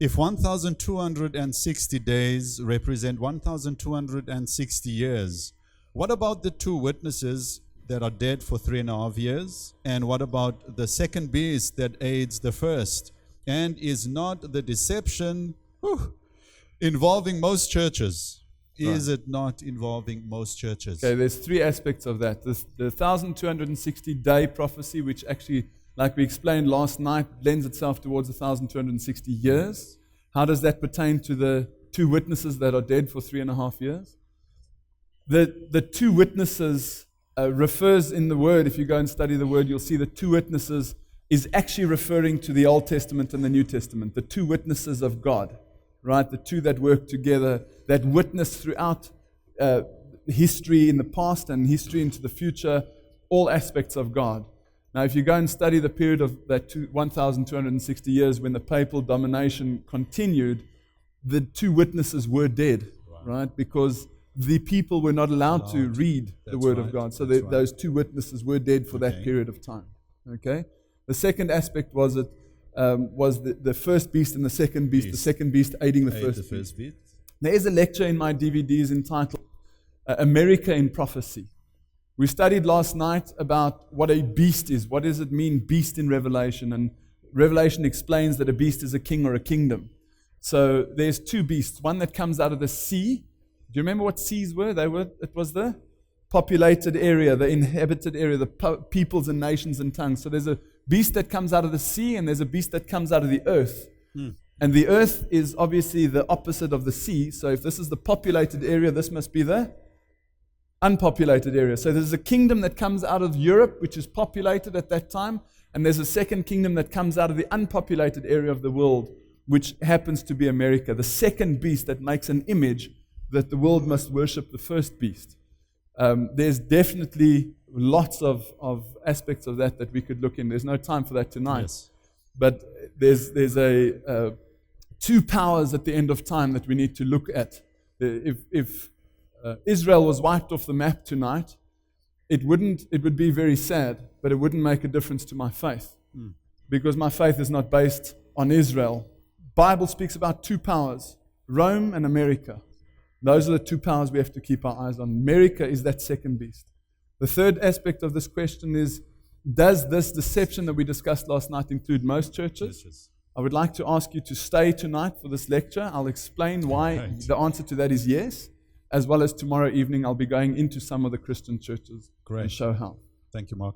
If 1,260 days represent 1,260 years, what about the two witnesses that are dead for 3.5 years? And what about the second beast that aids the first? And is not the deception involving most churches? Is it not involving most churches? Okay, there's three aspects of that. The 1,260-day prophecy, which actually, like we explained last night, lends itself towards 1,260 years. How does that pertain to the two witnesses that are dead for 3.5 years? The two witnesses refers in the Word, if you go and study the Word, you'll see the two witnesses is actually referring to the Old Testament and the New Testament, the two witnesses of God, right? The two that work together, that witness throughout history in the past and history into the future, all aspects of God. Now, if you go and study the period of that 1,260 years when the papal domination continued, the two witnesses were dead, right? Because the people were not allowed to read the Word of God. So those two witnesses were dead for that period of time. Okay? The second aspect was the first beast and the second beast. The second beast aiding the first beast. There is a lecture in my DVDs entitled America in Prophecy. We studied last night about what a beast is. What does it mean, beast in Revelation? And Revelation explains that a beast is a king or a kingdom. So there's two beasts. One that comes out of the sea. Do you remember what seas were? It was the populated area, the inhabited area, the peoples and nations and tongues. So there's a beast that comes out of the sea and there's a beast that comes out of the earth. And the earth is obviously the opposite of the sea. So if this is the populated area, this must be the unpopulated area. So there's a kingdom that comes out of Europe, which is populated at that time, and there's a second kingdom that comes out of the unpopulated area of the world, which happens to be America, the second beast that makes an image that the world must worship the first beast. There's definitely lots of aspects of that we could look in. There's no time for that tonight. Yes. But there's two powers at the end of time that we need to look at. If Israel was wiped off the map tonight, it would be very sad, but it wouldn't make a difference to my faith. Because my faith is not based on Israel. Bible speaks about two powers, Rome and America. Those are the two powers we have to keep our eyes on. America is that second beast. The third aspect of this question is, does this deception that we discussed last night include most churches? I would like to ask you to stay tonight for this lecture. I'll explain why the answer to that is yes, as well as tomorrow evening I'll be going into some of the Christian churches and show how. Thank you, Mark.